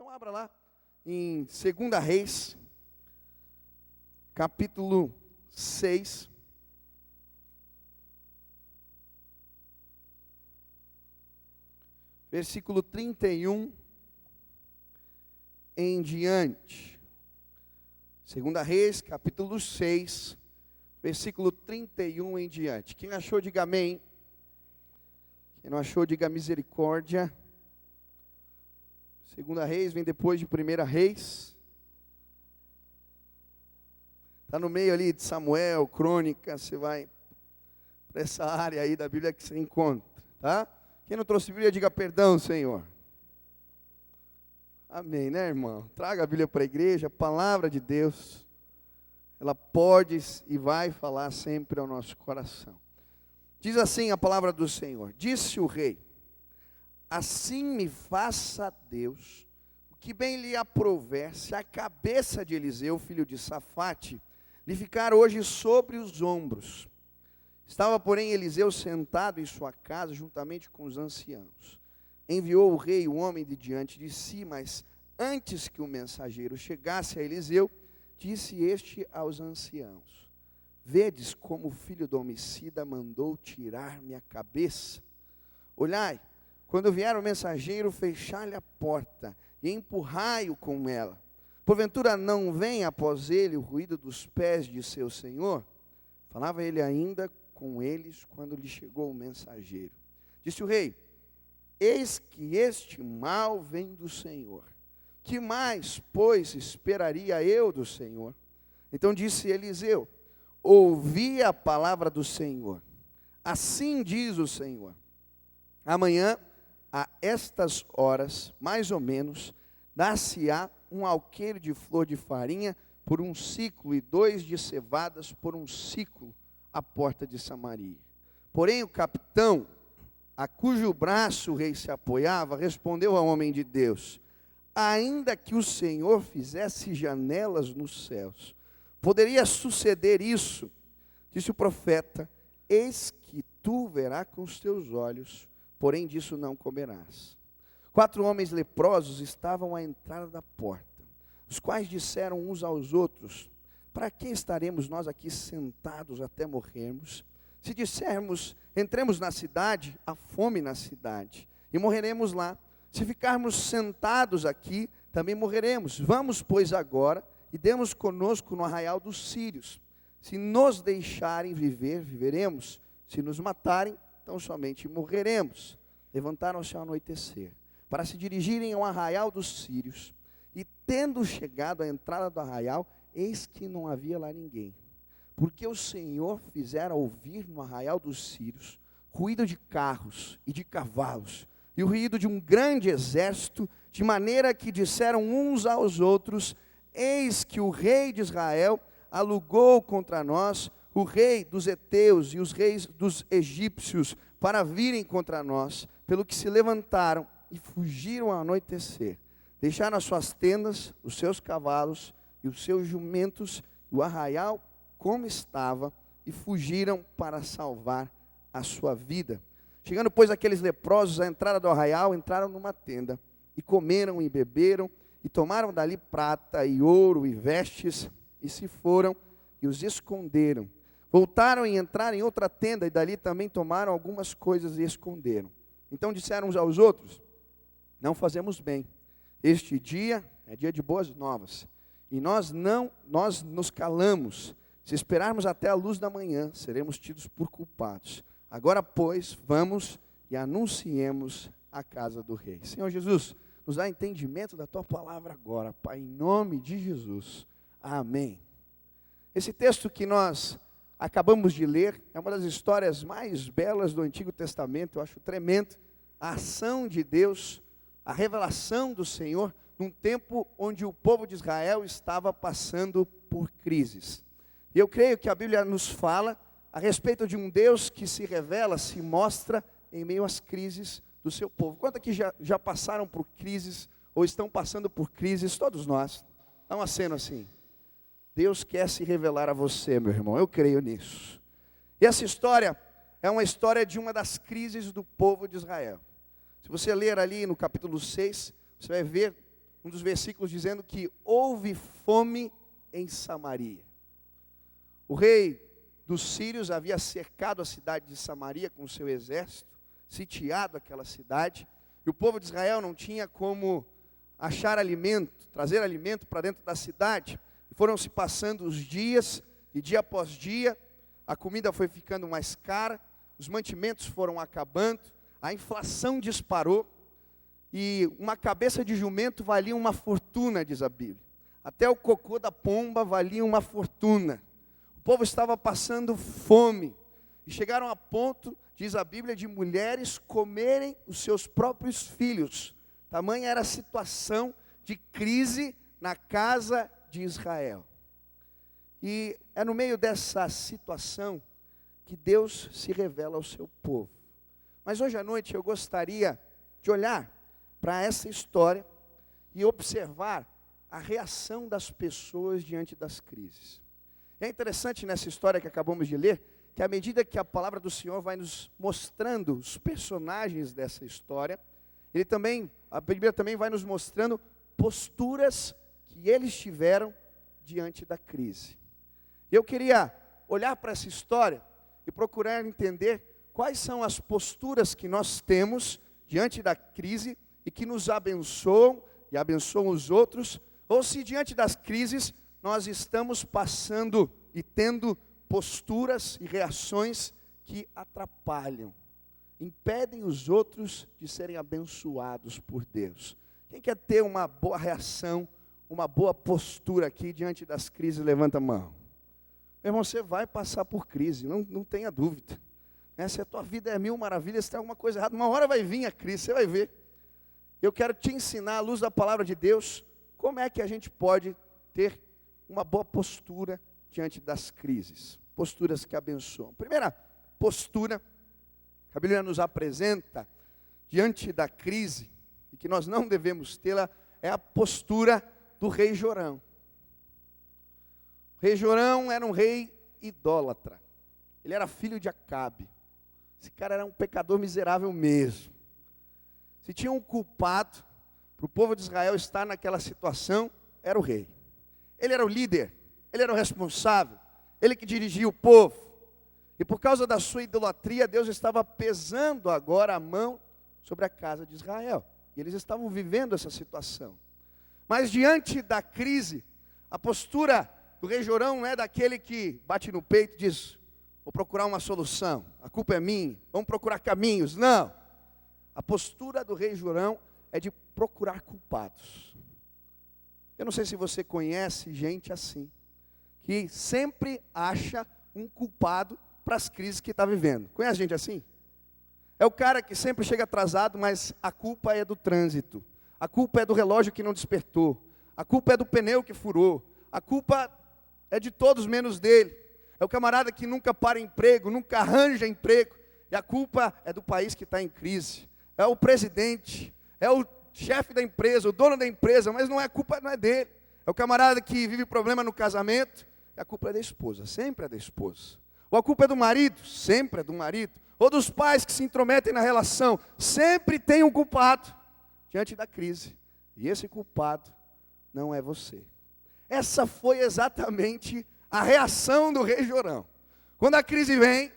Então abra lá em 2 Reis, capítulo 6. Versículo 31 em diante. 2 Reis, capítulo 6, versículo 31 em diante. Quem achou, diga amém. Quem não achou, diga misericórdia. 2 Reis vem depois de 1 Reis. Está no meio ali de Samuel, Crônica, você vai para essa área aí da Bíblia que você encontra, tá? Quem não trouxe Bíblia, diga perdão, Senhor. Amém, né, irmão? Traga a Bíblia para a igreja, a palavra de Deus, ela pode e vai falar sempre ao nosso coração. Diz assim a palavra do Senhor: disse o rei: assim me faça Deus, o que bem lhe aprouver, se a cabeça de Eliseu, filho de Safate, lhe ficar hoje sobre os ombros. Estava, porém, Eliseu sentado em sua casa, juntamente com os anciãos. Enviou o rei o homem de diante de si, mas antes que o mensageiro chegasse a Eliseu, disse este aos anciãos: vedes como o filho do homicida mandou tirar minha cabeça? Olhai, quando vier o mensageiro, fechai-lhe a porta e empurrai-o com ela. Porventura não vem após ele o ruído dos pés de seu senhor? Falava ele ainda com eles quando lhe chegou o mensageiro. Disse o rei: eis que este mal vem do Senhor. Que mais, pois, esperaria eu do Senhor? Então disse Eliseu: ouvi a palavra do Senhor. Assim diz o Senhor: amanhã, a estas horas, mais ou menos, dar-se-á um alqueire de flor de farinha por um ciclo, e 2 de cevadas por um ciclo, à porta de Samaria. Porém o capitão, a cujo braço o rei se apoiava, respondeu ao homem de Deus: ainda que o Senhor fizesse janelas nos céus, poderia suceder isso? Disse o profeta: eis que tu verás com os teus olhos, porém disso não comerás. 4 homens leprosos estavam à entrada da porta, os quais disseram uns aos outros: para que estaremos nós aqui sentados até morrermos? Se dissermos, entremos na cidade, há fome na cidade, e morreremos lá. Se ficarmos sentados aqui, também morreremos. Vamos, pois, agora, e demos conosco no arraial dos sírios. Se nos deixarem viver, viveremos. Se nos matarem, então somente morreremos. Levantaram-se ao anoitecer, para se dirigirem ao arraial dos sírios. E tendo chegado à entrada do arraial, eis que não havia lá ninguém, porque o Senhor fizera ouvir no arraial dos sírios ruído de carros e de cavalos, e o ruído de um grande exército, de maneira que disseram uns aos outros: eis que o rei de Israel alugou contra nós o rei dos heteus e os reis dos egípcios para virem contra nós, pelo que se levantaram e fugiram ao anoitecer, deixaram as suas tendas, os seus cavalos e os seus jumentos, o arraial como estava, e fugiram para salvar a sua vida. Chegando, pois, aqueles leprosos à entrada do arraial, entraram numa tenda, e comeram e beberam, e tomaram dali prata e ouro e vestes, e se foram e os esconderam. Voltaram e entraram em outra tenda, e dali também tomaram algumas coisas e esconderam. Então disseram uns aos outros: não fazemos bem, este dia é dia de boas novas, e nós nos calamos. Se esperarmos até a luz da manhã, seremos tidos por culpados. Agora, pois, vamos e anunciemos a casa do rei. Senhor Jesus, nos dá entendimento da tua palavra agora, Pai, em nome de Jesus. Amém. Esse texto que nós acabamos de ler é uma das histórias mais belas do Antigo Testamento. Eu acho tremendo a ação de Deus, a revelação do Senhor, num tempo onde o povo de Israel estava passando por crises. E eu creio que a Bíblia nos fala a respeito de um Deus que se revela, se mostra em meio às crises do seu povo. Quantos aqui já passaram por crises, ou estão passando por crises? Todos nós. Dá um aceno assim. Deus quer se revelar a você, meu irmão, eu creio nisso. E essa história é uma história de uma das crises do povo de Israel. Se você ler ali no capítulo 6, você vai ver um dos versículos dizendo que houve fome em Samaria. O rei dos sírios havia cercado a cidade de Samaria com o seu exército, sitiado aquela cidade, e o povo de Israel não tinha como achar alimento, trazer alimento para dentro da cidade. E foram se passando os dias, e dia após dia, a comida foi ficando mais cara, os mantimentos foram acabando, a inflação disparou, e uma cabeça de jumento valia uma fortuna, diz a Bíblia. Até o cocô da pomba valia uma fortuna. O povo estava passando fome, e chegaram a ponto, diz a Bíblia, de mulheres comerem os seus próprios filhos. Tamanha era a situação de crise na casa de Israel. E é no meio dessa situação que Deus se revela ao seu povo. Mas hoje à noite eu gostaria de olhar para essa história e observar a reação das pessoas diante das crises. É interessante nessa história que acabamos de ler, que à medida que a palavra do Senhor vai nos mostrando os personagens dessa história, a Bíblia também vai nos mostrando posturas que eles tiveram diante da crise. Eu queria olhar para essa história e procurar entender quais são as posturas que nós temos diante da crise e que nos abençoam e abençoam os outros, ou se diante das crises nós estamos passando e tendo posturas e reações que atrapalham, impedem os outros de serem abençoados por Deus. Quem quer ter uma boa reação, uma boa postura aqui diante das crises, levanta a mão. Meu irmão, você vai passar por crise, não tenha dúvida. Se a tua vida é mil maravilhas, se tem alguma coisa errada, uma hora vai vir a crise, você vai ver. Eu quero te ensinar, à luz da palavra de Deus, como é que a gente pode ter uma boa postura diante das crises. Posturas que abençoam. Primeira postura que a Bíblia nos apresenta diante da crise, e que nós não devemos tê-la, é a postura do rei Jorão. O rei Jorão era um rei idólatra. Ele era filho de Acabe. Esse cara era um pecador miserável mesmo. Se tinha um culpado para o povo de Israel estar naquela situação, era o rei. Ele era o líder, ele era o responsável, ele que dirigia o povo. E por causa da sua idolatria, Deus estava pesando agora a mão sobre a casa de Israel. E eles estavam vivendo essa situação. Mas diante da crise, a postura do rei Jorão não é daquele que bate no peito e diz: vou procurar uma solução, a culpa é minha, vamos procurar caminhos. Não. A postura do rei Jorão é de procurar culpados. Eu não sei se você conhece gente assim, que sempre acha um culpado para as crises que está vivendo. Conhece gente assim? É o cara que sempre chega atrasado, mas a culpa é do trânsito. A culpa é do relógio que não despertou. A culpa é do pneu que furou. A culpa é de todos menos dele. É o camarada que nunca para emprego, nunca arranja emprego. E a culpa é do país que está em crise. É o presidente, é o chefe da empresa, o dono da empresa, mas a culpa não é dele. É o camarada que vive problema no casamento, e a culpa é da esposa, sempre é da esposa. Ou a culpa é do marido, sempre é do marido. Ou dos pais que se intrometem na relação, sempre tem um culpado diante da crise. E esse culpado não é você. Essa foi exatamente a reação do rei Jorão. Quando a crise vem,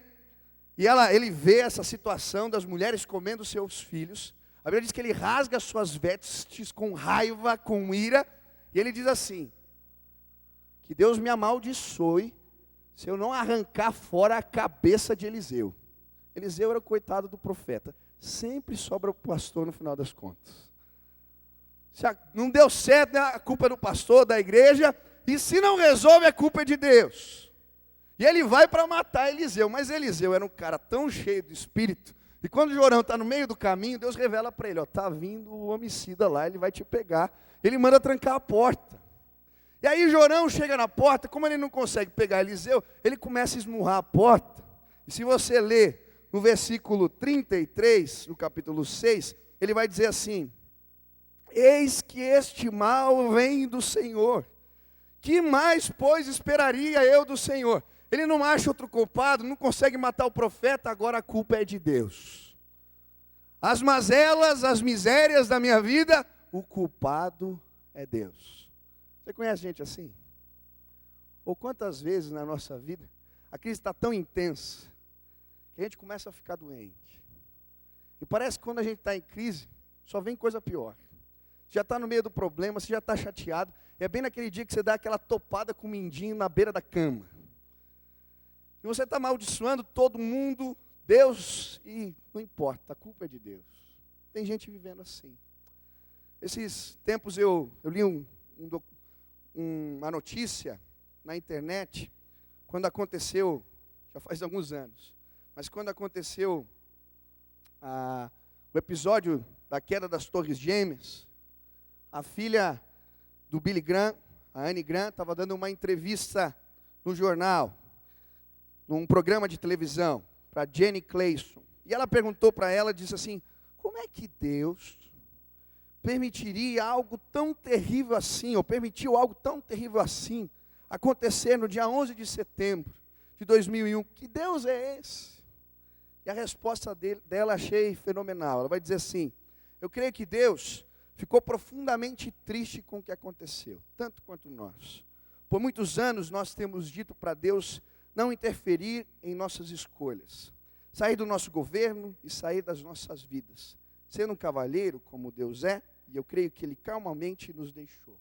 e ele vê essa situação das mulheres comendo seus filhos, a Bíblia diz que ele rasga suas vestes com raiva, com ira, e ele diz assim: que Deus me amaldiçoe se eu não arrancar fora a cabeça de Eliseu. Eliseu era o coitado do profeta. Sempre sobra o pastor no final das contas. Se não deu certo, a culpa é do pastor, da igreja, e se não resolve, a culpa é de Deus. E ele vai para matar Eliseu, mas Eliseu era um cara tão cheio do espírito, e quando Jorão está no meio do caminho, Deus revela para ele: está vindo o homicida lá, ele vai te pegar. Ele manda trancar a porta. E aí Jorão chega na porta, como ele não consegue pegar Eliseu, ele começa a esmurrar a porta. E se você ler no versículo 33, no capítulo 6, ele vai dizer assim: eis que este mal vem do Senhor. Que mais, pois, esperaria eu do Senhor? Ele não acha outro culpado, não consegue matar o profeta, agora a culpa é de Deus. As mazelas, as misérias da minha vida, o culpado é Deus. Você conhece gente assim? Ou quantas vezes na nossa vida a crise está tão intensa que a gente começa a ficar doente. E parece que quando a gente está em crise, só vem coisa pior. Você já está no meio do problema, você já está chateado. E é bem naquele dia que você dá aquela topada com o mindinho na beira da cama. E você está amaldiçoando todo mundo, Deus, e não importa, a culpa é de Deus. Tem gente vivendo assim. Esses tempos eu li uma notícia na internet, quando aconteceu, já faz alguns anos, mas quando aconteceu o episódio da queda das Torres Gêmeas, a filha do Billy Graham, a Anne Graham, estava dando uma entrevista no jornal, num programa de televisão, para Jenny Clayson. E ela perguntou para ela, disse assim, como é que Deus permitiria algo tão terrível assim, ou permitiu algo tão terrível assim, acontecer no dia 11 de setembro de 2001? Que Deus é esse? E a resposta dela achei fenomenal. Ela vai dizer assim, eu creio que Deus ficou profundamente triste com o que aconteceu, tanto quanto nós. Por muitos anos nós temos dito para Deus não interferir em nossas escolhas, sair do nosso governo e sair das nossas vidas, sendo um cavalheiro como Deus é, e eu creio que Ele calmamente nos deixou.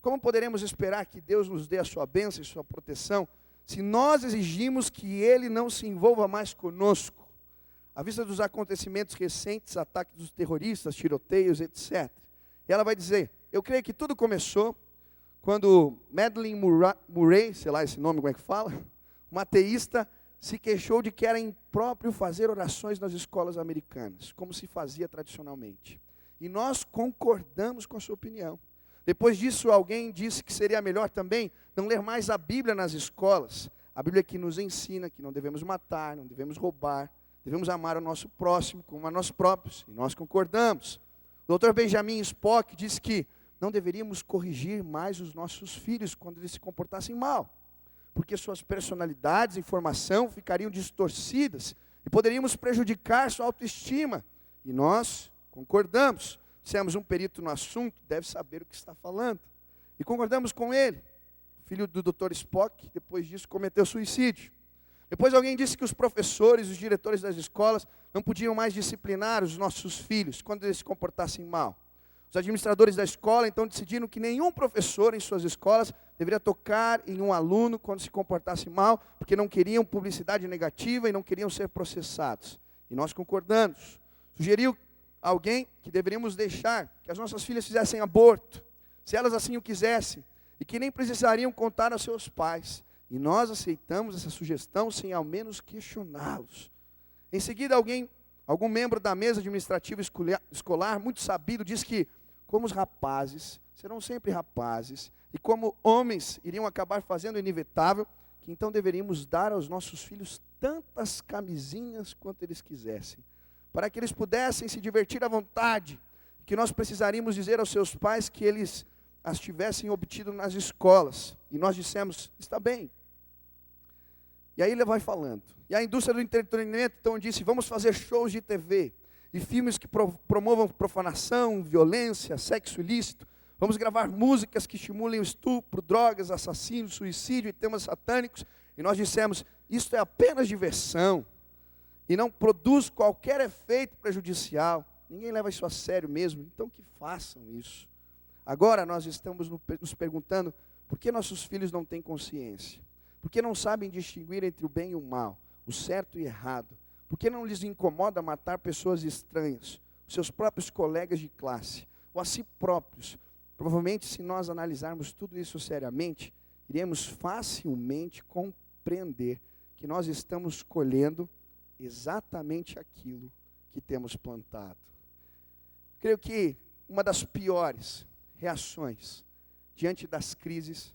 Como poderemos esperar que Deus nos dê a sua bênção e sua proteção, se nós exigimos que Ele não se envolva mais conosco, à vista dos acontecimentos recentes, ataques dos terroristas, tiroteios, etc. E ela vai dizer, eu creio que tudo começou quando Madeleine Murray, sei lá esse nome, como é que fala? Uma ateísta se queixou de que era impróprio fazer orações nas escolas americanas, como se fazia tradicionalmente. E nós concordamos com a sua opinião. Depois disso, alguém disse que seria melhor também não ler mais a Bíblia nas escolas. A Bíblia que nos ensina que não devemos matar, não devemos roubar, devemos amar o nosso próximo como a nós próprios. E nós concordamos. O Dr. Benjamin Spock disse que não deveríamos corrigir mais os nossos filhos quando eles se comportassem mal, porque suas personalidades e formação ficariam distorcidas e poderíamos prejudicar sua autoestima. E nós concordamos. Dissemos, um perito no assunto deve saber o que está falando. E concordamos com ele. O filho do Dr. Spock, depois disso, cometeu suicídio. Depois alguém disse que os professores, os diretores das escolas, não podiam mais disciplinar os nossos filhos quando eles se comportassem mal. Os administradores da escola, então, decidiram que nenhum professor em suas escolas deveria tocar em um aluno quando se comportasse mal, porque não queriam publicidade negativa e não queriam ser processados. E nós concordamos. Sugeriu alguém que deveríamos deixar que as nossas filhas fizessem aborto, se elas assim o quisessem, e que nem precisariam contar aos seus pais. E nós aceitamos essa sugestão sem ao menos questioná-los. Em seguida, algum membro da mesa administrativa escolar, muito sabido, disse que, como os rapazes serão sempre rapazes, e como homens iriam acabar fazendo o inevitável, que então deveríamos dar aos nossos filhos tantas camisinhas quanto eles quisessem, para que eles pudessem se divertir à vontade, que nós precisaríamos dizer aos seus pais que eles as tivessem obtido nas escolas. E nós dissemos, está bem. E aí ele vai falando. E a indústria do entretenimento então disse, vamos fazer shows de TV, e filmes que promovam profanação, violência, sexo ilícito. Vamos gravar músicas que estimulem o estupro, drogas, assassínios, suicídio e temas satânicos. E nós dissemos, isso é apenas diversão, e não produz qualquer efeito prejudicial. Ninguém leva isso a sério mesmo, então que façam isso. Agora nós estamos nos perguntando, por que nossos filhos não têm consciência? Por que não sabem distinguir entre o bem e o mal, o certo e errado? Por que não lhes incomoda matar pessoas estranhas, os seus próprios colegas de classe, ou a si próprios? Provavelmente, se nós analisarmos tudo isso seriamente, iremos facilmente compreender que nós estamos colhendo exatamente aquilo que temos plantado. Creio que uma das piores reações diante das crises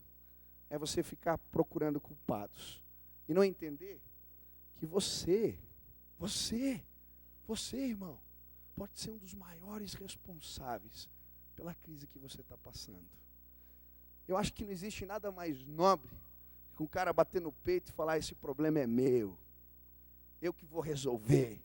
é você ficar procurando culpados e não entender que você, irmão, pode ser um dos maiores responsáveis pela crise que você está passando. Eu acho que não existe nada mais nobre que um cara bater no peito e falar, esse problema é meu, eu que vou resolver,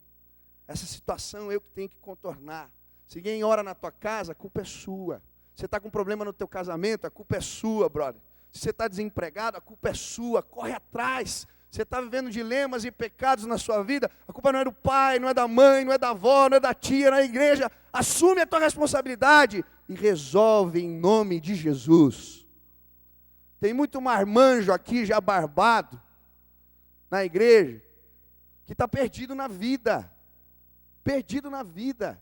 essa situação eu que tenho que contornar. Se ninguém ora na tua casa, a culpa é sua. Você está com problema no teu casamento, a culpa é sua, brother. Se você está desempregado, a culpa é sua, corre atrás. Você está vivendo dilemas e pecados na sua vida, a culpa não é do pai, não é da mãe, não é da avó, não é da tia, não é da igreja. Assume a tua responsabilidade e resolve em nome de Jesus. Tem muito marmanjo aqui já barbado na igreja, que está perdido na vida. Perdido na vida.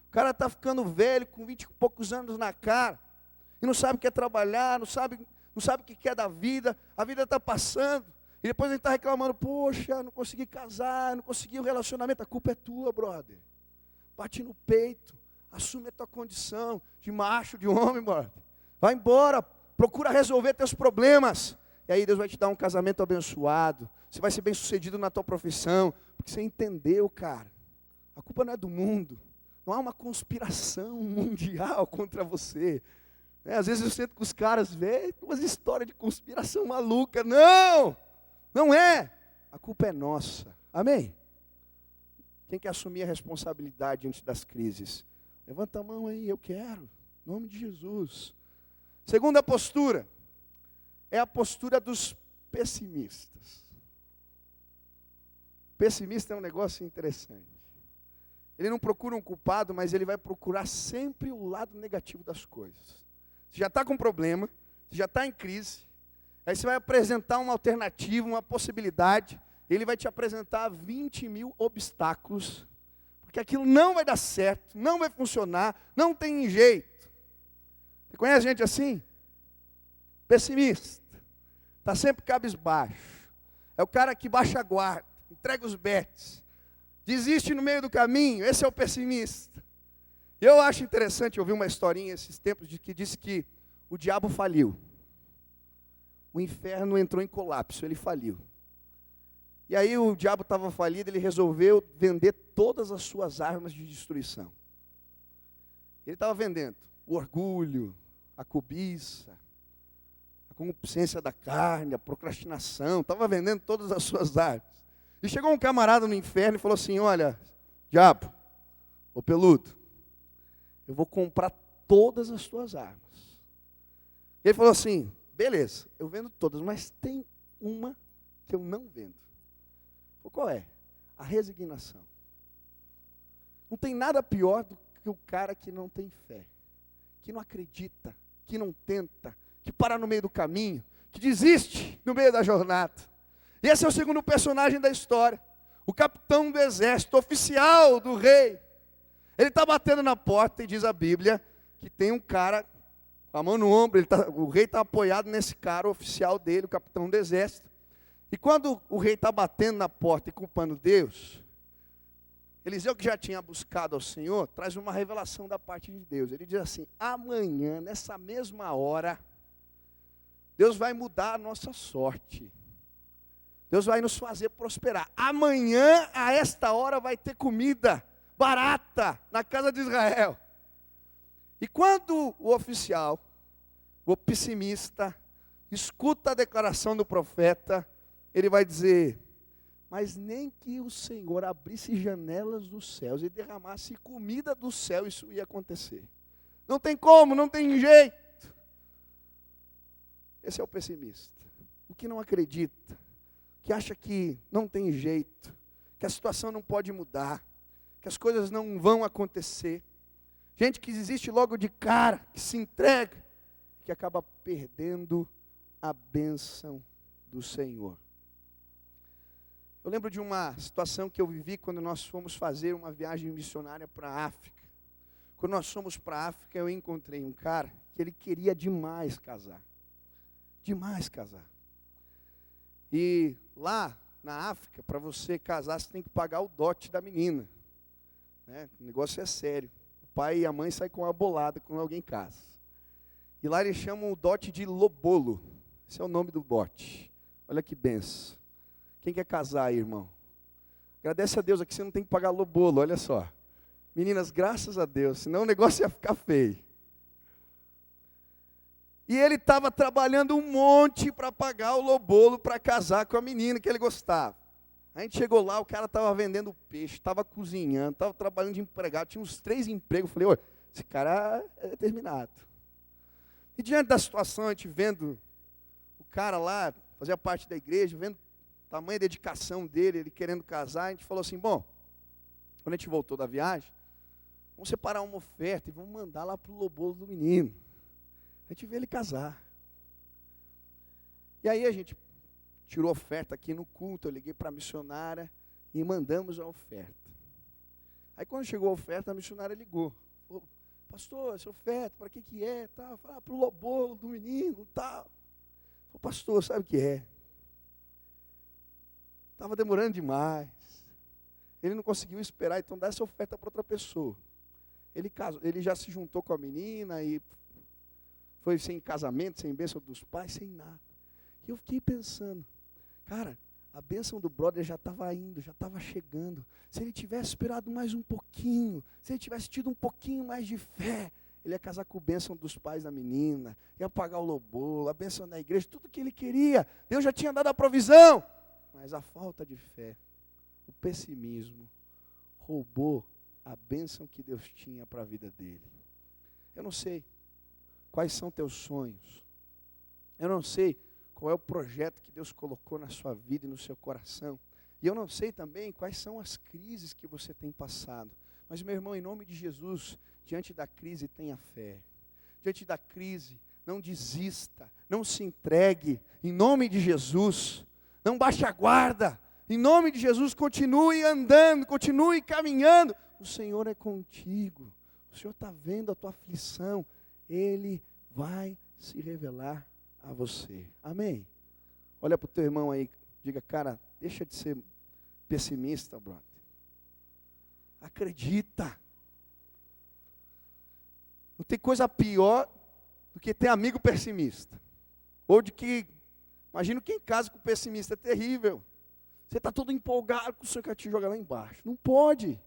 O cara está ficando velho, com 20 e poucos anos na cara, e não sabe o que é trabalhar, não sabe o que é da vida, a vida está passando. E depois ele está reclamando, poxa, não consegui casar, não consegui o relacionamento. A culpa é tua, brother. Bate no peito, assume a tua condição de macho, de homem, brother. Vai embora, procura resolver teus problemas. E aí Deus vai te dar um casamento abençoado. Você vai ser bem sucedido na tua profissão. Porque você entendeu, cara. A culpa não é do mundo. Não há uma conspiração mundial contra você. Às vezes eu sento com os caras, velho, umas histórias de conspiração maluca. Não! Não é. A culpa é nossa. Amém? Quem quer assumir a responsabilidade diante das crises? Levanta a mão aí, eu quero. Em nome de Jesus. Segunda postura. É a postura dos pessimistas. Pessimista é um negócio interessante. Ele não procura um culpado, mas ele vai procurar sempre o lado negativo das coisas. Você já está com problema, você já está em crise. Aí você vai apresentar uma alternativa, uma possibilidade. Ele vai te apresentar 20 mil obstáculos. Porque aquilo não vai dar certo, não vai funcionar, não tem jeito. Você conhece gente assim? Pessimista. Está sempre cabisbaixo. É o cara que baixa a guarda, entrega os betes. Desiste no meio do caminho, esse é o pessimista. Eu acho interessante, eu vi uma historinha esses tempos que disse que o diabo faliu. O inferno entrou em colapso, ele faliu. E aí o diabo estava falido, ele resolveu vender todas as suas armas de destruição. Ele estava vendendo o orgulho, a cobiça, a concupiscência da carne, a procrastinação, estava vendendo todas as suas armas. E chegou um camarada no inferno e falou assim, olha, diabo, ô peludo, eu vou comprar todas as tuas armas. Ele falou assim, beleza, eu vendo todas, mas tem uma que eu não vendo. Qual é? A resignação. Não tem nada pior do que o cara que não tem fé, que não acredita, que não tenta, que para no meio do caminho, que desiste no meio da jornada. E esse é o segundo personagem da história, o capitão do exército, oficial do rei. Ele está batendo na porta e diz a Bíblia que tem um cara com a mão no ombro, o rei está apoiado nesse cara, o oficial dele, o capitão do exército. E quando o rei está batendo na porta e culpando Deus, Eliseu, que já tinha buscado ao Senhor, traz uma revelação da parte de Deus. Ele diz assim, amanhã, nessa mesma hora, Deus vai mudar a nossa sorte. Deus vai nos fazer prosperar. Amanhã, a esta hora, vai ter comida barata na casa de Israel. E quando o oficial, o pessimista, escuta a declaração do profeta, ele vai dizer, mas nem que o Senhor abrisse janelas dos céus e derramasse comida do céu, isso ia acontecer. Não tem como, não tem jeito. Esse é o pessimista. O que não acredita, que acha que não tem jeito, que a situação não pode mudar, que as coisas não vão acontecer. Gente que desiste logo de cara, que se entrega, que acaba perdendo a bênção do Senhor. Eu lembro de uma situação que eu vivi quando nós fomos fazer uma viagem missionária para a África. Quando nós fomos para a África, eu encontrei um cara que ele queria demais casar. Demais casar. E lá na África, para você casar, você tem que pagar o dote da menina. Né? O negócio é sério. O pai e a mãe saem com uma bolada quando alguém casa. E lá eles chamam o dote de lobolo. Esse é o nome do dote. Olha que benção. Quem quer casar aí, irmão? Agradece a Deus aqui, você não tem que pagar lobolo, olha só. Meninas, graças a Deus, senão o negócio ia ficar feio. E ele estava trabalhando um monte para pagar o lobolo para casar com a menina que ele gostava. A gente chegou lá, o cara estava vendendo peixe, estava cozinhando, estava trabalhando de empregado, tinha uns 3 empregos. Eu falei, esse cara é determinado. E diante da situação, a gente vendo o cara lá, fazia parte da igreja, vendo o tamanho da dedicação dele, ele querendo casar, a gente falou assim, bom, quando a gente voltou da viagem, vamos separar uma oferta e vamos mandar lá para o lobolo do menino. A gente vê ele casar. E aí a gente tirou a oferta aqui no culto, eu liguei para a missionária e mandamos a oferta. Aí quando chegou a oferta, a missionária ligou. Falou, pastor, essa oferta, para que é? Tá, para o lobolo do menino, tal. Falei, pastor, sabe o que é? Estava demorando demais. Ele não conseguiu esperar, então dá essa oferta para outra pessoa. Ele já se juntou com a menina e foi sem casamento, sem bênção dos pais, sem nada. E eu fiquei pensando, cara, a bênção do brother já estava indo, já estava chegando. Se ele tivesse esperado mais um pouquinho, se ele tivesse tido um pouquinho mais de fé, ele ia casar com a bênção dos pais da menina, ia pagar o lobolo, a bênção da igreja, tudo que ele queria. Deus já tinha dado a provisão. Mas a falta de fé, o pessimismo, roubou a bênção que Deus tinha para a vida dele. Eu não sei quais são teus sonhos. Eu não sei qual é o projeto que Deus colocou na sua vida e no seu coração. E eu não sei também quais são as crises que você tem passado. Mas, meu irmão, em nome de Jesus, diante da crise, tenha fé. Diante da crise, não desista, não se entregue. Em nome de Jesus, não baixe a guarda. Em nome de Jesus, continue andando, continue caminhando. O Senhor é contigo. O Senhor está vendo a tua aflição. Ele vai se revelar a você. Amém? Olha para o teu irmão aí, diga, cara, deixa de ser pessimista, brother. Acredita. Não tem coisa pior do que ter amigo pessimista. Ou de que, imagina quem casa com pessimista, é terrível. Você está todo empolgado com o Senhor quer te jogar lá embaixo. Não pode.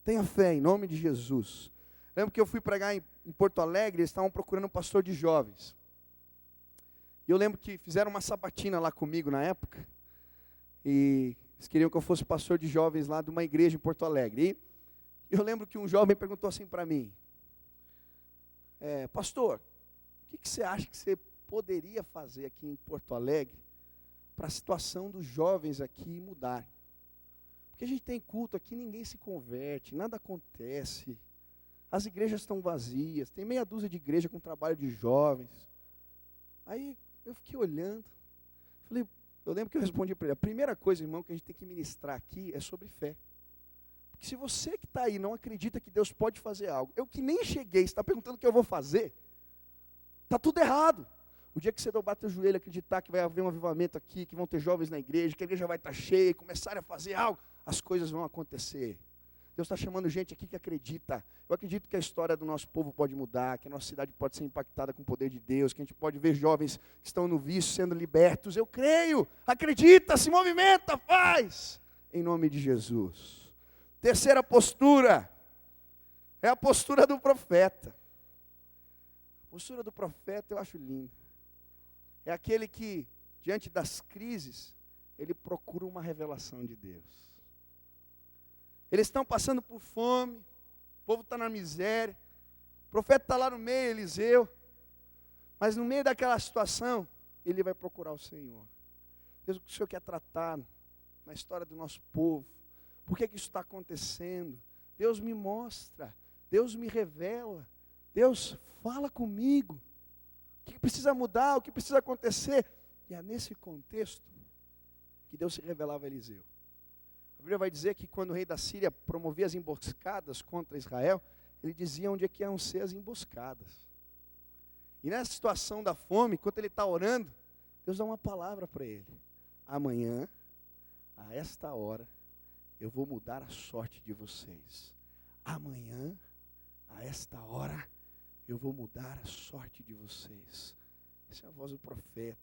Tenha fé em nome de Jesus. Lembro que eu fui pregar em Porto Alegre, eles estavam procurando um pastor de jovens. E eu lembro que fizeram uma sabatina lá comigo na época. E eles queriam que eu fosse pastor de jovens lá de uma igreja em Porto Alegre. E eu lembro que um jovem perguntou assim para mim, pastor, o que você acha que você poderia fazer aqui em Porto Alegre para a situação dos jovens aqui mudar? Porque a gente tem culto aqui, ninguém se converte, nada acontece. As igrejas estão vazias, tem meia dúzia de igreja com trabalho de jovens. Aí eu fiquei olhando, eu lembro que eu respondi para ele, a primeira coisa, irmão, que a gente tem que ministrar aqui é sobre fé. Porque se você que está aí não acredita que Deus pode fazer algo, eu que nem cheguei, está perguntando o que eu vou fazer, está tudo errado. O dia que você dobrar teu joelho, acreditar que vai haver um avivamento aqui, que vão ter jovens na igreja, que a igreja vai estar cheia, e começarem a fazer algo, as coisas vão acontecer. Deus está chamando gente aqui que acredita. Eu acredito que a história do nosso povo pode mudar, que a nossa cidade pode ser impactada com o poder de Deus, que a gente pode ver jovens que estão no vício sendo libertos. Eu creio, acredita, se movimenta, faz, em nome de Jesus. Terceira postura, é a postura do profeta. A postura do profeta eu acho linda. É aquele que, diante das crises, ele procura uma revelação de Deus. Eles estão passando por fome, o povo está na miséria, o profeta está lá no meio, Eliseu, mas no meio daquela situação, ele vai procurar o Senhor. Deus, o que o Senhor quer tratar na história do nosso povo? Por que isso está acontecendo? Deus me mostra, Deus me revela, Deus fala comigo. O que precisa mudar, o que precisa acontecer? E é nesse contexto que Deus se revelava a Eliseu. A Bíblia vai dizer que quando o rei da Síria promovia as emboscadas contra Israel, ele dizia onde é que iam ser as emboscadas. E nessa situação da fome, enquanto ele está orando, Deus dá uma palavra para ele. Amanhã, a esta hora, eu vou mudar a sorte de vocês. Amanhã, a esta hora, eu vou mudar a sorte de vocês. Essa é a voz do profeta,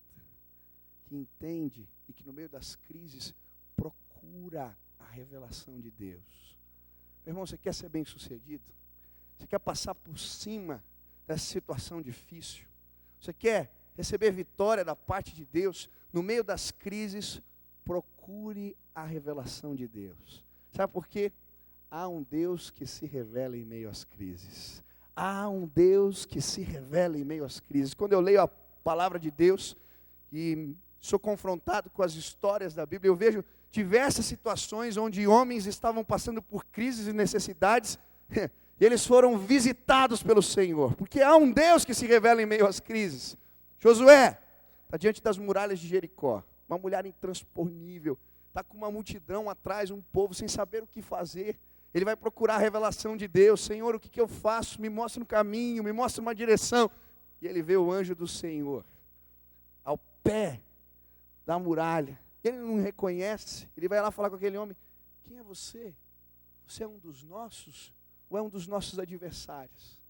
que entende e que no meio das crises procura a revelação de Deus. Meu irmão, você quer ser bem sucedido? Você quer passar por cima dessa situação difícil? Você quer receber vitória da parte de Deus? No meio das crises, procure a revelação de Deus. Sabe por quê? Há um Deus que se revela em meio às crises. Há um Deus que se revela em meio às crises. Quando eu leio a palavra de Deus e sou confrontado com as histórias da Bíblia, eu vejo diversas situações onde homens estavam passando por crises e necessidades, e eles foram visitados pelo Senhor, porque há um Deus que se revela em meio às crises. Josué está diante das muralhas de Jericó, uma mulher intransponível, está com uma multidão atrás, um povo sem saber o que fazer. Ele vai procurar a revelação de Deus. Senhor, o que eu faço? Me mostra um caminho, me mostra uma direção. E ele vê o anjo do Senhor ao pé da muralha. Ele não reconhece. Ele vai lá falar com aquele homem: quem é você? Você é um dos nossos? Ou é um dos nossos adversários?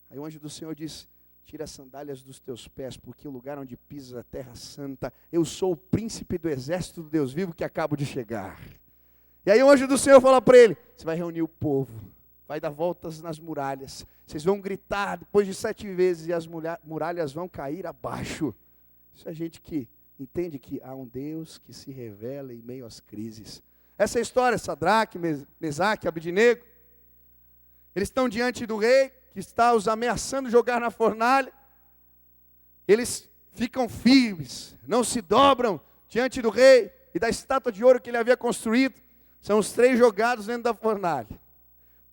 Aí o anjo do Senhor diz: tira as sandálias dos teus pés, porque o lugar onde pisas é a terra santa. Eu sou o príncipe do exército do Deus vivo que acabo de chegar. E aí o anjo do Senhor fala para ele: você vai reunir o povo, vai dar voltas nas muralhas, vocês vão gritar depois de 7 vezes e as muralhas vão cair abaixo. Isso é gente que entende que há um Deus que se revela em meio às crises. Essa história, Sadraque, Mesaque, Abednego, eles estão diante do rei, que está os ameaçando jogar na fornalha. Eles ficam firmes, não se dobram diante do rei e da estátua de ouro que ele havia construído. São os 3 jogados dentro da fornalha.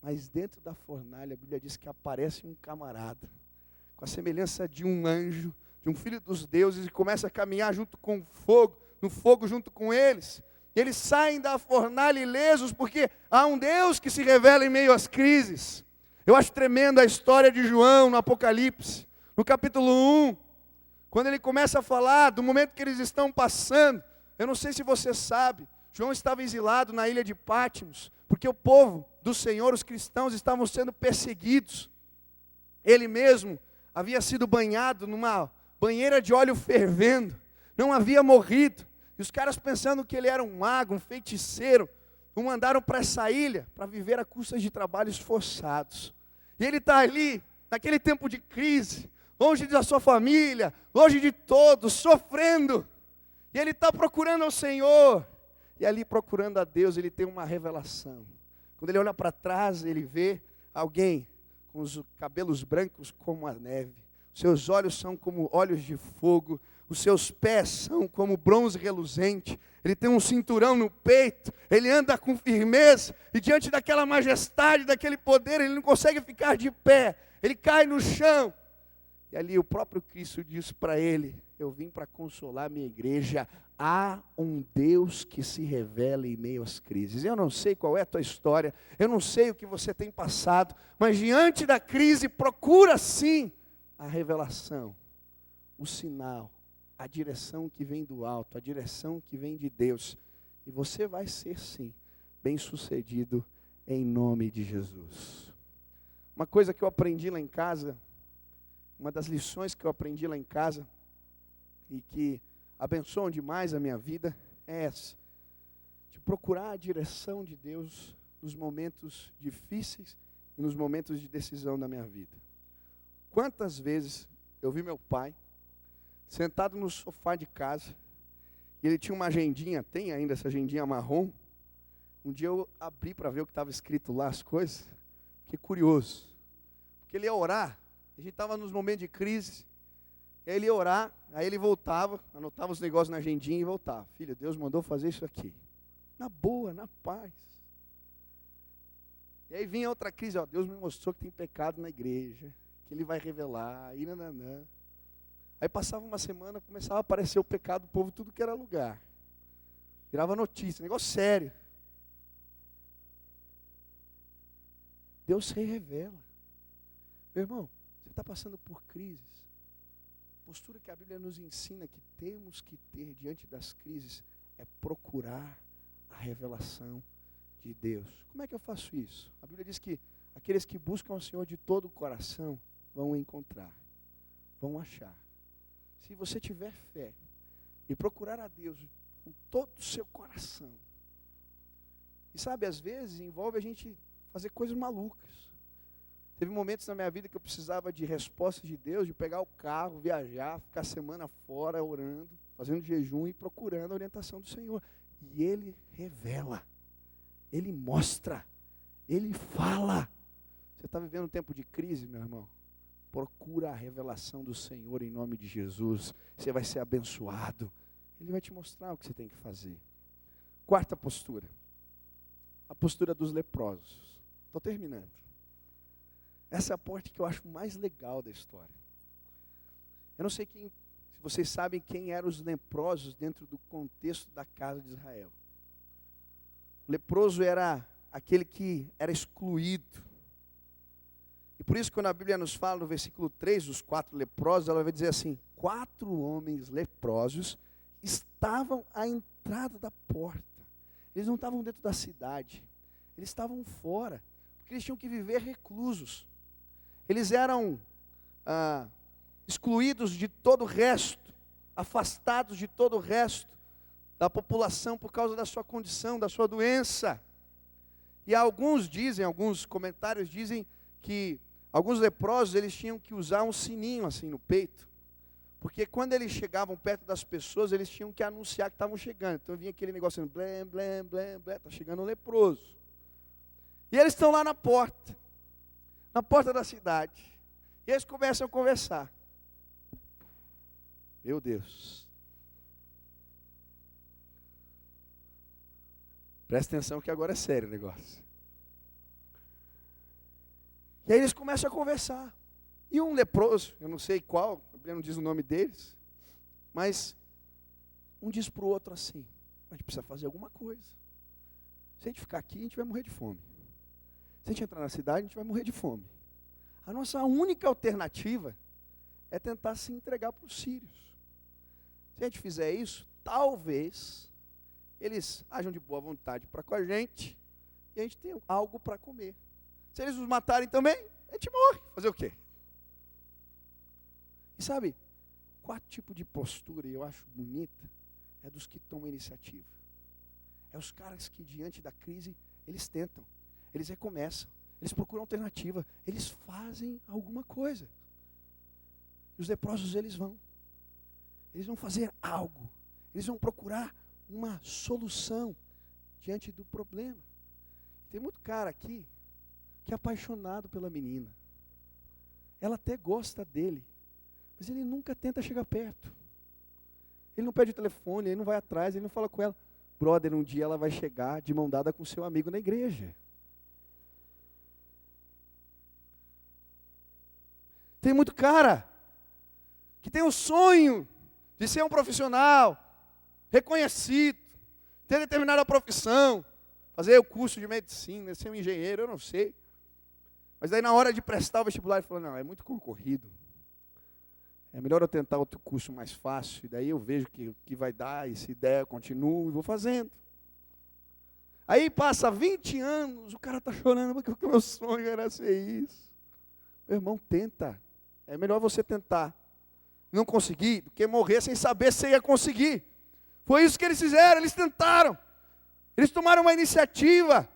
Mas dentro da fornalha, a Bíblia diz que aparece um camarada, com a semelhança de um anjo, de um filho dos deuses, e começa a caminhar junto com o fogo, no fogo junto com eles. E eles saem da fornalha ilesos, porque há um Deus que se revela em meio às crises. Eu acho tremenda a história de João no Apocalipse, no capítulo 1, quando ele começa a falar do momento que eles estão passando. Eu não sei se você sabe, João estava exilado na ilha de Pátimos, porque o povo do Senhor, os cristãos, estavam sendo perseguidos. Ele mesmo havia sido banhado numa banheira de óleo fervendo, não havia morrido. E os caras, pensando que ele era um mago, um feiticeiro, o mandaram para essa ilha para viver a custa de trabalhos forçados. E ele está ali, naquele tempo de crise, longe da sua família, longe de todos, sofrendo. E ele está procurando ao Senhor. E ali, procurando a Deus, ele tem uma revelação. Quando ele olha para trás, ele vê alguém com os cabelos brancos como a neve. Os seus olhos são como olhos de fogo. Os seus pés são como bronze reluzente. Ele tem um cinturão no peito. Ele anda com firmeza. E diante daquela majestade, daquele poder, ele não consegue ficar de pé. Ele cai no chão. E ali o próprio Cristo diz para ele: eu vim para consolar a minha igreja. Há um Deus que se revela em meio às crises. Eu não sei qual é a tua história, eu não sei o que você tem passado, mas diante da crise, procura sim a revelação, o sinal, a direção que vem do alto, a direção que vem de Deus. E você vai ser sim bem-sucedido em nome de Jesus. Uma coisa que eu aprendi lá em casa, uma das lições que eu aprendi lá em casa, e que abençoam demais a minha vida, é essa: de procurar a direção de Deus nos momentos difíceis e nos momentos de decisão da minha vida. Quantas vezes eu vi meu pai sentado no sofá de casa, e ele tinha uma agendinha, tem ainda essa agendinha marrom. Um dia eu abri para ver o que estava escrito lá, as coisas, fiquei curioso, porque ele ia orar, a gente estava nos momentos de crise. E aí ele ia orar, aí ele voltava, anotava os negócios na agendinha e voltava. Filho, Deus mandou fazer isso aqui. Na boa, na paz. E aí vinha outra crise, ó, Deus me mostrou que tem pecado na igreja, que Ele vai revelar, aí nananã. Aí passava uma semana, começava a aparecer o pecado do povo, tudo que era lugar. Virava notícia, negócio sério. Deus se revela. Meu irmão, você está passando por crises. Postura que a Bíblia nos ensina que temos que ter diante das crises é procurar a revelação de Deus. Como é que eu faço isso? A Bíblia diz que aqueles que buscam o Senhor de todo o coração vão encontrar, vão achar. Se você tiver fé e procurar a Deus com todo o seu coração, e sabe, às vezes envolve a gente fazer coisas malucas. Teve momentos na minha vida que eu precisava de respostas de Deus, de pegar o carro, viajar, ficar a semana fora orando, fazendo jejum e procurando a orientação do Senhor. E Ele revela, Ele mostra, Ele fala. Você está vivendo um tempo de crise, meu irmão? Procura a revelação do Senhor em nome de Jesus. Você vai ser abençoado. Ele vai te mostrar o que você tem que fazer. Quarta postura. A postura dos leprosos. Estou terminando. Essa é a parte que eu acho mais legal da história. Eu não sei se vocês sabem quem eram os leprosos dentro do contexto da casa de Israel. O leproso era aquele que era excluído. E por isso, quando a Bíblia nos fala no versículo 3 dos 4 leprosos, ela vai dizer assim: 4 homens leprosos estavam à entrada da porta. Eles não estavam dentro da cidade, eles estavam fora, porque eles tinham que viver reclusos. Eles eram excluídos de todo o resto, afastados de todo o resto da população por causa da sua condição, da sua doença. E alguns comentários dizem que alguns leprosos, eles tinham que usar um sininho assim no peito, porque quando eles chegavam perto das pessoas, eles tinham que anunciar que estavam chegando. Então vinha aquele negócio, blém, blém, blém, blém, está chegando um leproso. E eles estão lá na porta da cidade, e eles começam a conversar. Meu Deus. Presta atenção que agora é sério o negócio. E aí eles começam a conversar. E um leproso, eu não sei qual, a Bíblia não diz o nome deles, mas um diz para o outro assim: a gente precisa fazer alguma coisa. Se a gente ficar aqui, a gente vai morrer de fome. Se a gente entrar na cidade, a gente vai morrer de fome. A nossa única alternativa é tentar se entregar para os sírios. Se a gente fizer isso, talvez eles ajam de boa vontade para com a gente e a gente tem algo para comer. Se eles nos matarem também, a gente morre. Fazer o quê? E sabe, o quarto tipo de postura, e eu acho bonita, é dos que tomam iniciativa. É os caras que diante da crise, eles tentam, eles recomeçam, eles procuram alternativa, eles fazem alguma coisa. E os leprosos, eles vão fazer algo, eles vão procurar uma solução diante do problema. Tem muito cara aqui que é apaixonado pela menina. Ela até gosta dele, mas ele nunca tenta chegar perto. Ele não pede o telefone, ele não vai atrás, ele não fala com ela. Brother, um dia ela vai chegar de mão dada com seu amigo na igreja. Tem muito cara que tem o sonho de ser um profissional reconhecido, ter determinada profissão, fazer o curso de medicina, ser um engenheiro, eu não sei. Mas daí na hora de prestar o vestibular, ele falou: não, é muito concorrido. É melhor eu tentar outro curso mais fácil, e daí eu vejo o que vai dar, e se der, eu continuo e vou fazendo. Aí passa 20 anos, o cara está chorando, porque o meu sonho era ser isso. Meu irmão, tenta. É melhor você tentar não conseguir do que morrer sem saber se ia conseguir. Foi isso que eles fizeram, eles tentaram. Eles tomaram uma iniciativa.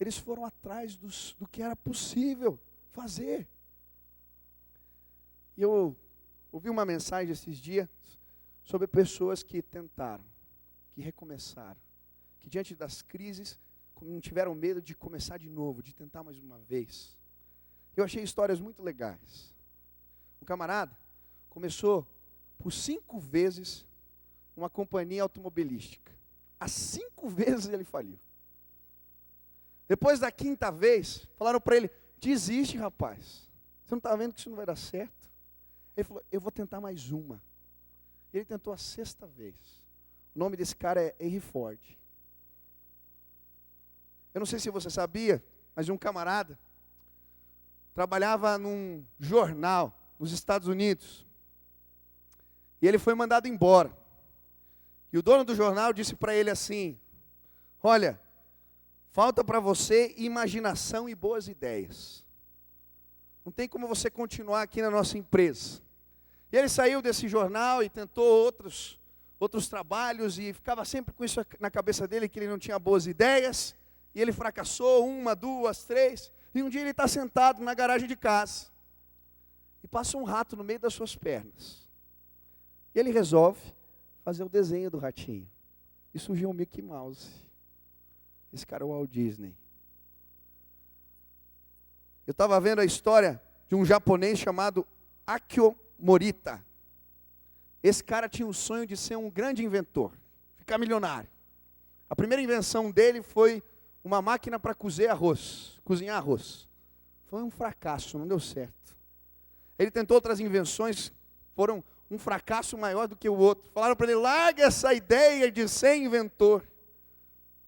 Eles foram atrás do que era possível fazer. E eu ouvi uma mensagem esses dias sobre pessoas que tentaram, que recomeçaram, que diante das crises não tiveram medo de começar de novo, de tentar mais uma vez. Eu achei histórias muito legais. Um camarada começou por 5 vezes uma companhia automobilística. As 5 vezes ele faliu. Depois da 5ª vez, falaram para ele: desiste, rapaz. Você não está vendo que isso não vai dar certo? Ele falou: eu vou tentar mais uma. Ele tentou a 6ª vez. O nome desse cara é Henry Ford. Eu não sei se você sabia, mas um camarada trabalhava num jornal nos Estados Unidos. E ele foi mandado embora. E o dono do jornal disse para ele assim: olha, falta para você imaginação e boas ideias. Não tem como você continuar aqui na nossa empresa. E ele saiu desse jornal e tentou outros trabalhos e ficava sempre com isso na cabeça dele, que ele não tinha boas ideias. E ele fracassou 1, 2, 3. E um dia ele está sentado na garagem de casa. E passa um rato no meio das suas pernas. E ele resolve fazer o desenho do ratinho. E surgiu um Mickey Mouse. Esse cara é o Walt Disney. Eu estava vendo a história de um japonês chamado Akio Morita. Esse cara tinha o sonho de ser um grande inventor, ficar milionário. A primeira invenção dele foi uma máquina para cozinhar arroz. Foi um fracasso, não deu certo. Ele tentou outras invenções, foram um fracasso maior do que o outro. Falaram para ele, larga essa ideia de ser inventor.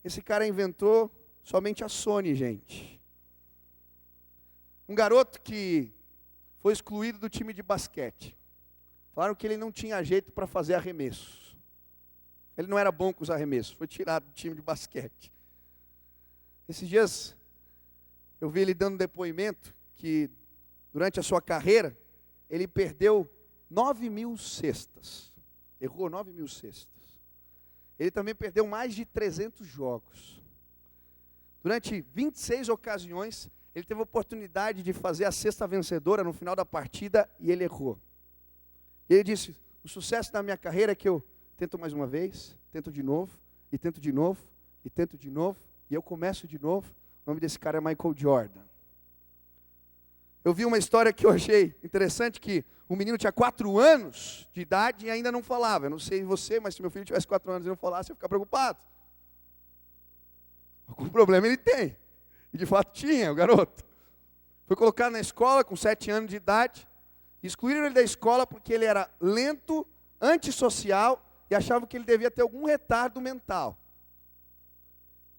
Esse cara inventou somente a Sony, gente. Um garoto que foi excluído do time de basquete. Falaram que ele não tinha jeito para fazer arremessos. Ele não era bom com os arremessos, foi tirado do time de basquete. Esses dias, eu vi ele dando depoimento que, durante a sua carreira, ele perdeu 9.000 cestas. Errou 9.000 cestas. Ele também perdeu mais de 300 jogos. Durante 26 ocasiões, ele teve a oportunidade de fazer a cesta vencedora no final da partida e ele errou. E ele disse, o sucesso da minha carreira é que eu tento mais uma vez, tento de novo, e tento de novo, e tento de novo, e eu começo de novo. O nome desse cara é Michael Jordan. Eu vi uma história que eu achei interessante, que o menino tinha 4 anos de idade e ainda não falava. Eu não sei você, mas se meu filho tivesse 4 anos e não falasse, eu ia ficar preocupado. Algum problema ele tem. E de fato tinha, o garoto. Foi colocado na escola com 7 anos de idade. Excluíram ele da escola porque ele era lento, antissocial e achavam que ele devia ter algum retardo mental.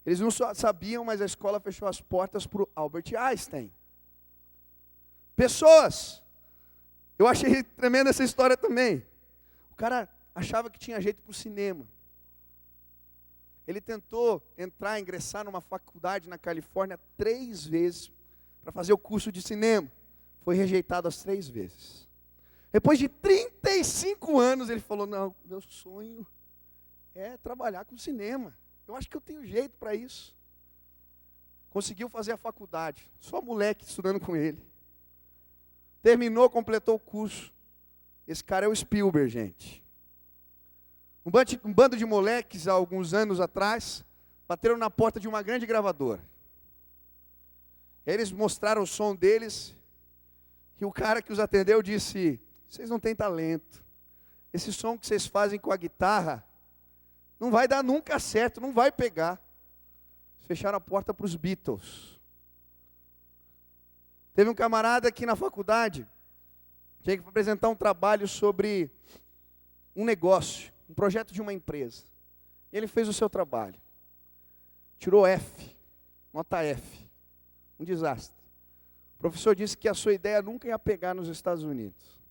Eles não sabiam, mas a escola fechou as portas para o Albert Einstein. Pessoas, eu achei tremenda essa história também. O cara achava que tinha jeito para o cinema. Ele tentou ingressar numa faculdade na Califórnia 3 vezes para fazer o curso de cinema. Foi rejeitado as 3 vezes. Depois de 35 anos, ele falou, não, meu sonho é trabalhar com cinema. Eu acho que eu tenho jeito para isso. Conseguiu fazer a faculdade. Só moleque estudando com ele. Terminou, completou o curso. Esse cara é o Spielberg, gente. Um bando de moleques, há alguns anos atrás, bateram na porta de uma grande gravadora. Eles mostraram o som deles, e o cara que os atendeu disse, vocês não têm talento. Esse som que vocês fazem com a guitarra, não vai dar nunca certo, não vai pegar. Fecharam a porta para os Beatles. Teve um camarada aqui na faculdade, tinha que apresentar um trabalho sobre um negócio, um projeto de uma empresa. Ele fez o seu trabalho. Tirou F, nota F. Um desastre. O professor disse que a sua ideia nunca ia pegar nos Estados Unidos.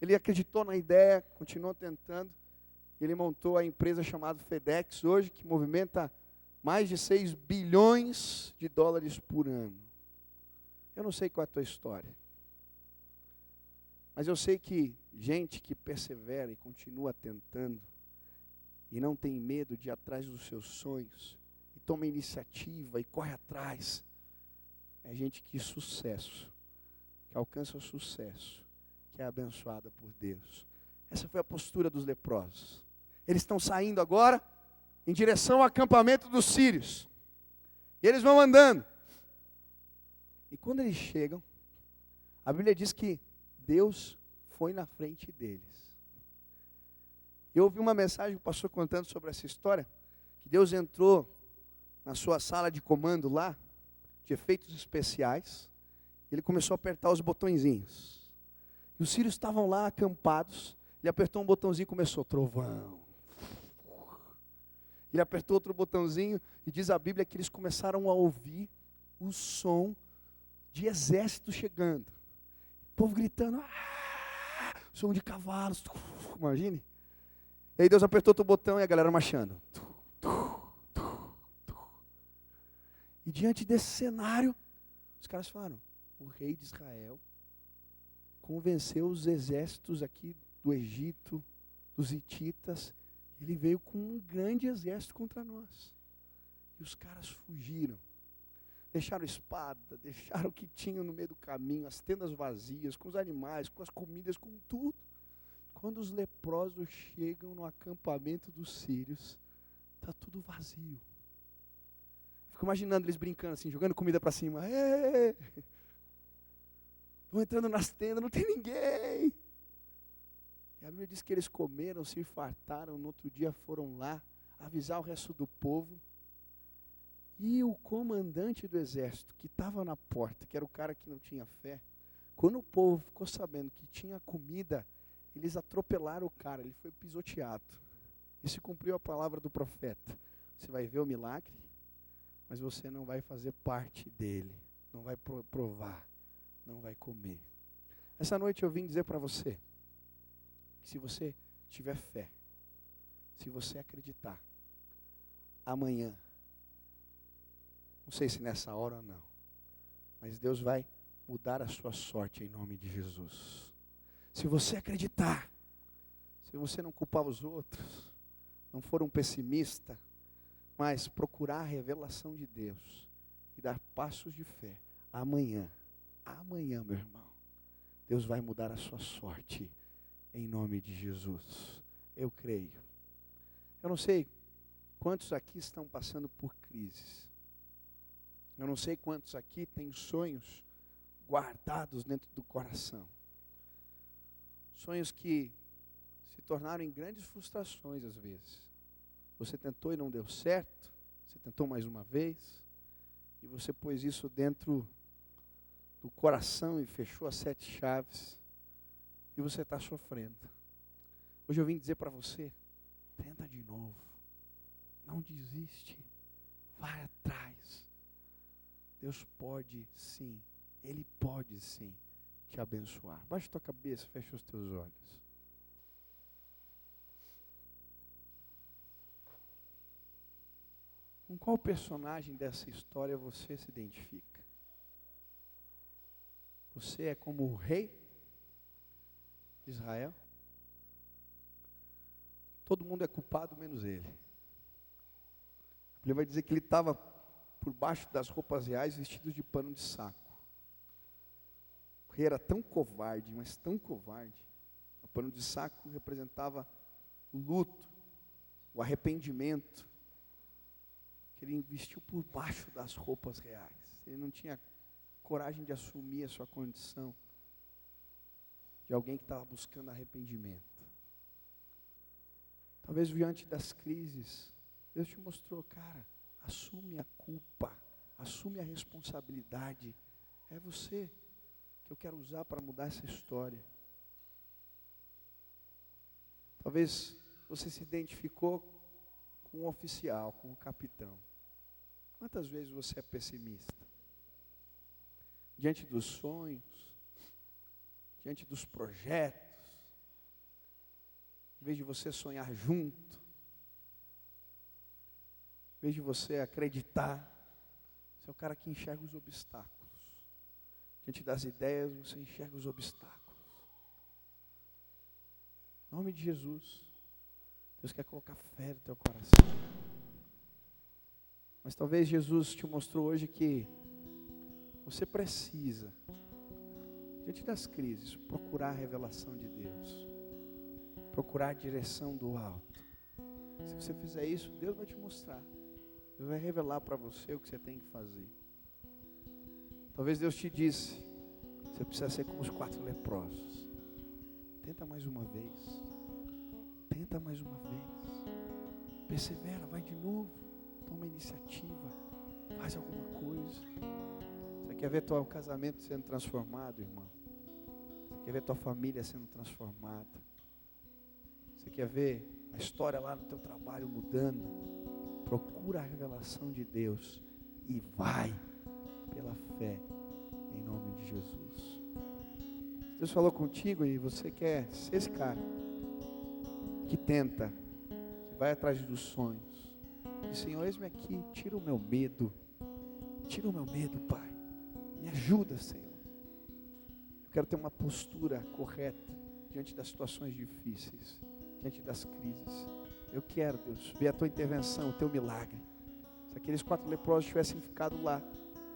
Ele acreditou na ideia, continuou tentando. Ele montou a empresa chamada FedEx hoje, que movimenta mais de 6 bilhões de dólares por ano. Eu não sei qual é a tua história. Mas eu sei que gente que persevera e continua tentando, e não tem medo de ir atrás dos seus sonhos, e toma iniciativa e corre atrás, é gente que alcança sucesso, que é abençoada por Deus. Essa foi a postura dos leprosos. Eles estão saindo agora em direção ao acampamento dos sírios. E eles vão andando. E quando eles chegam, a Bíblia diz que Deus foi na frente deles. Eu ouvi uma mensagem que o pastor contando sobre essa história, que Deus entrou na sua sala de comando lá, de efeitos especiais, e ele começou a apertar os botõezinhos. E os sírios estavam lá acampados, ele apertou um botãozinho e começou, trovão. Ele apertou outro botãozinho, e diz a Bíblia que eles começaram a ouvir o som de exército chegando. O povo gritando, som de cavalos, imagine. E aí Deus apertou outro botão e a galera marchando. E diante desse cenário, os caras falaram, o rei de Israel convenceu os exércitos aqui do Egito, dos hititas, ele veio com um grande exército contra nós. E os caras fugiram. Deixaram espada, deixaram o que tinham no meio do caminho, as tendas vazias, com os animais, com as comidas, com tudo. Quando os leprosos chegam no acampamento dos sírios, está tudo vazio. Fico imaginando eles brincando assim, jogando comida para cima. Vão entrando nas tendas, não tem ninguém. E a Bíblia diz que eles comeram, se fartaram, no outro dia foram lá avisar o resto do povo. E o comandante do exército, que estava na porta, que era o cara que não tinha fé, quando o povo ficou sabendo que tinha comida, eles atropelaram o cara, ele foi pisoteado. E se cumpriu a palavra do profeta. Você vai ver o milagre, mas você não vai fazer parte dele, não vai provar, não vai comer. Essa noite eu vim dizer para você, que se você tiver fé, se você acreditar, amanhã, não sei se nessa hora ou não, mas Deus vai mudar a sua sorte em nome de Jesus. Se você acreditar, se você não culpar os outros, não for um pessimista, mas procurar a revelação de Deus e dar passos de fé, amanhã, meu irmão, Deus vai mudar a sua sorte em nome de Jesus. Eu creio. Eu não sei quantos aqui estão passando por crises. Eu não sei quantos aqui têm sonhos guardados dentro do coração. Sonhos que se tornaram em grandes frustrações às vezes. Você tentou e não deu certo, você tentou mais uma vez, e você pôs isso dentro do coração e fechou as 7 chaves, e você está sofrendo. Hoje eu vim dizer para você, tenta de novo, não desiste, vai atrás. Deus pode sim, Ele pode sim te abençoar. Baixa tua cabeça, fecha os teus olhos. Com qual personagem dessa história você se identifica? Você é como o rei de Israel? Todo mundo é culpado menos ele. A Bíblia vai dizer que ele estava por baixo das roupas reais vestido de pano de saco. O rei era tão covarde, mas tão covarde. O pano de saco representava o luto, o arrependimento. Ele investiu por baixo das roupas reais. Ele não tinha coragem de assumir a sua condição de alguém que estava buscando arrependimento. Talvez diante das crises, Deus te mostrou, cara, assume a culpa, assume a responsabilidade. É você que eu quero usar para mudar essa história. Talvez você se identificou com um oficial, com um capitão. Quantas vezes você é pessimista? Diante dos sonhos, diante dos projetos, em vez de você sonhar junto, em vez de você acreditar, você é o cara que enxerga os obstáculos. Diante das ideias, você enxerga os obstáculos. Em nome de Jesus, Deus quer colocar fé no teu coração. Mas talvez Jesus te mostrou hoje que você precisa, diante das crises, procurar a revelação de Deus. Procurar a direção do alto. Se você fizer isso, Deus vai te mostrar. Deus vai revelar para você o que você tem que fazer. Talvez Deus te disse, você precisa ser como os 4 leprosos. Tenta mais uma vez. Tenta mais uma vez. Persevera, vai de novo. Toma iniciativa. Faz alguma coisa. Você quer ver teu casamento sendo transformado, irmão? Você quer ver tua família sendo transformada? Você quer ver a história lá no teu trabalho mudando? Procura a revelação de Deus e vai pela fé em nome de Jesus. Deus falou contigo e você quer ser esse cara que tenta, que vai atrás dos sonhos. E Senhor, eis-me aqui, tira o meu medo. Tira o meu medo, Pai. Me ajuda, Senhor. Eu quero ter uma postura correta diante das situações difíceis, diante das crises. Eu quero, Deus, ver a tua intervenção, o teu milagre. Se aqueles 4 leprosos tivessem ficado lá,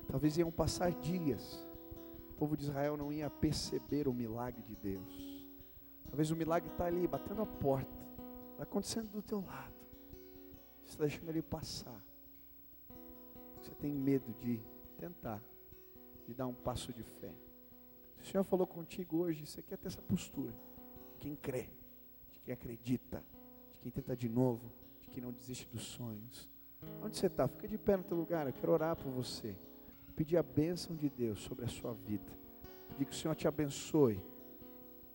talvez iam passar dias. O povo de Israel não ia perceber o milagre de Deus. Talvez o milagre está ali, batendo a porta. Está acontecendo do teu lado. Você está deixando ele passar. Você tem medo de tentar, de dar um passo de fé. Se o o Senhor falou contigo hoje, você quer ter essa postura de quem crê, de quem acredita, de quem tenta de novo, de quem não desiste dos sonhos. Onde você está? Fica de pé no teu lugar, eu quero orar por você. Pedir a bênção de Deus sobre a sua vida. Pedir que o Senhor te abençoe.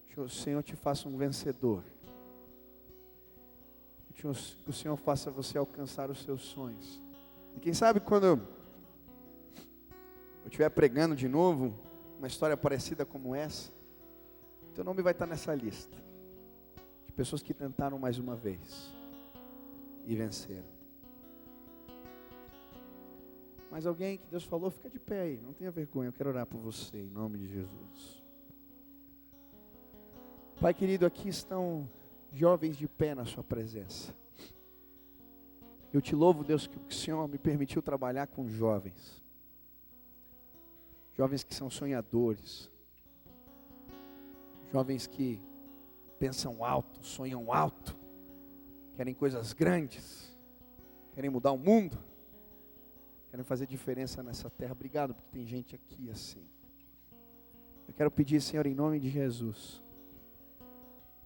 Que o Senhor te faça um vencedor. Que o Senhor faça você alcançar os seus sonhos. E quem sabe quando eu estiver pregando de novo uma história parecida como essa, teu nome vai estar nessa lista de pessoas que tentaram mais uma vez e venceram. Mas alguém que Deus falou, fica de pé aí, não tenha vergonha, eu quero orar por você em nome de Jesus. Pai querido, aqui estão jovens de pé na sua presença. Eu te louvo, Deus, que o Senhor me permitiu trabalhar com jovens. Jovens que são sonhadores. Jovens que pensam alto, sonham alto. Querem coisas grandes. Querem mudar o mundo. Querem fazer diferença nessa terra. Obrigado, porque tem gente aqui assim. Eu quero pedir, Senhor, em nome de Jesus.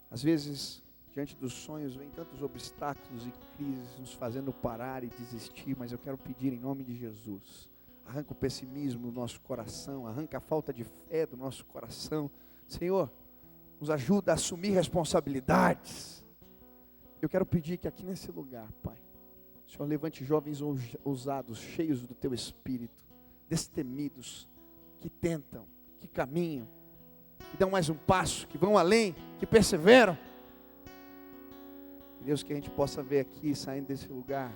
Às vezes, diante dos sonhos, vem tantos obstáculos e crises nos fazendo parar e desistir, mas eu quero pedir em nome de Jesus. Arranca o pessimismo do nosso coração, arranca a falta de fé do nosso coração. Senhor, nos ajuda a assumir responsabilidades. Eu quero pedir que aqui nesse lugar, Pai, o Senhor levante jovens ousados, cheios do Teu Espírito, destemidos, que tentam, que caminham, que dão mais um passo, que vão além, que perseveram. Deus, que a gente possa ver aqui, saindo desse lugar,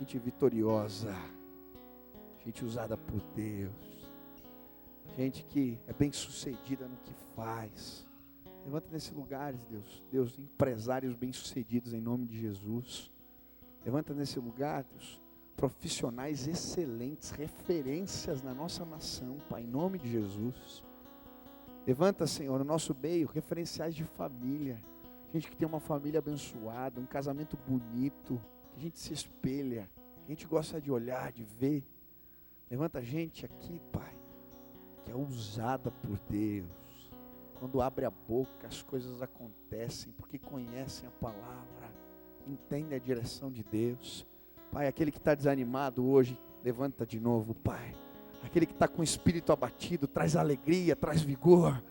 gente vitoriosa, gente usada por Deus, gente que é bem sucedida no que faz. Levanta nesse lugar, Deus, empresários bem sucedidos em nome de Jesus. Levanta nesse lugar, Deus, profissionais excelentes, referências na nossa nação, Pai, em nome de Jesus. Levanta, Senhor, no nosso meio, referenciais de família, gente que tem uma família abençoada, um casamento bonito, que a gente se espelha, que a gente gosta de olhar, de ver. Levanta gente aqui, Pai, que é usada por Deus. Quando abre a boca, as coisas acontecem, porque conhecem a palavra, entendem a direção de Deus. Pai, aquele que está desanimado hoje, levanta de novo, Pai. Aquele que está com o espírito abatido, traz alegria, traz vigor.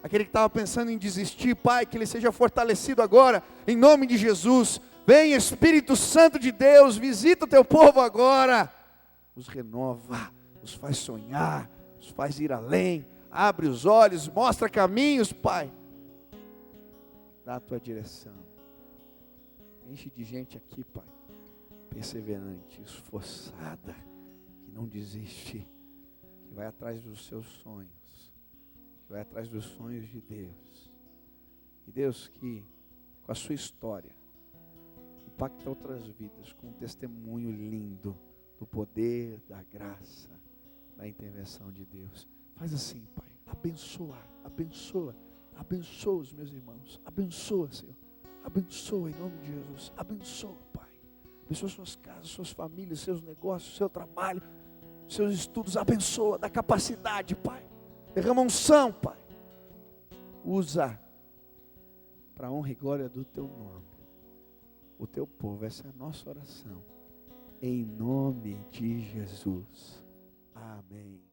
Aquele que estava pensando em desistir, Pai, que ele seja fortalecido agora, em nome de Jesus. Vem, Espírito Santo de Deus, visita o teu povo agora. Os renova, os faz sonhar, os faz ir além. Abre os olhos, mostra caminhos, Pai. Dá a tua direção. Enche de gente aqui, Pai, perseverante, esforçada, que não desiste, que vai atrás dos seus sonhos, que vai atrás dos sonhos de Deus. E Deus, que com a sua história impacta outras vidas com um testemunho lindo do poder, da graça, da intervenção de Deus. Faz assim, Pai, abençoa os meus irmãos, abençoa, Senhor, abençoa em nome de Jesus, abençoa, Pai, abençoa suas casas, suas famílias, seus negócios, seu trabalho, seus estudos, abençoa, dá capacidade, Pai, derrama unção, Pai, usa para a honra e glória do Teu nome, o Teu povo. Essa é a nossa oração, em nome de Jesus, amém.